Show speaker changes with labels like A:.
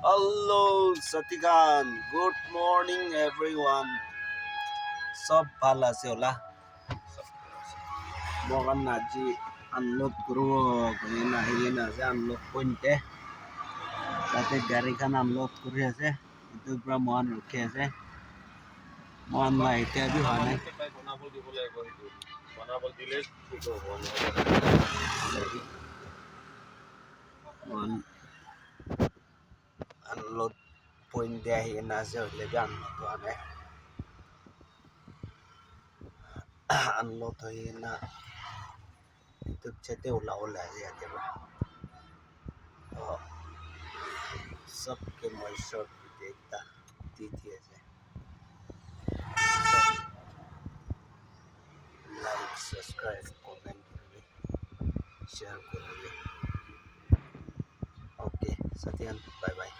A: Hello, Satikan. Good morning, everyone. সব ভাল আছে ওলা বগান আজি আনলোড কৰো নাহিয়ে না যে আনলোড পইণ্টে তাতে গাড়ীখন আনলোড কৰি আছে এইটো পৰা মহান ৰখি আছে মহান নাই এতিয়া বি হোৱা নাই মহান আনলোড পইণ্টে আহি না আছে হ'লে বি আনলোড হোৱা নাই আনলোড হৈ না ইটোত চাইতে ওলাব লাগে ইয়াতে सबके मैं शॉर्ट देखता दीदी ऐसे लाइक सब्सक्राइब कमेंट करेंगे शेयर करेंगे ओके सत्यन बाय बाय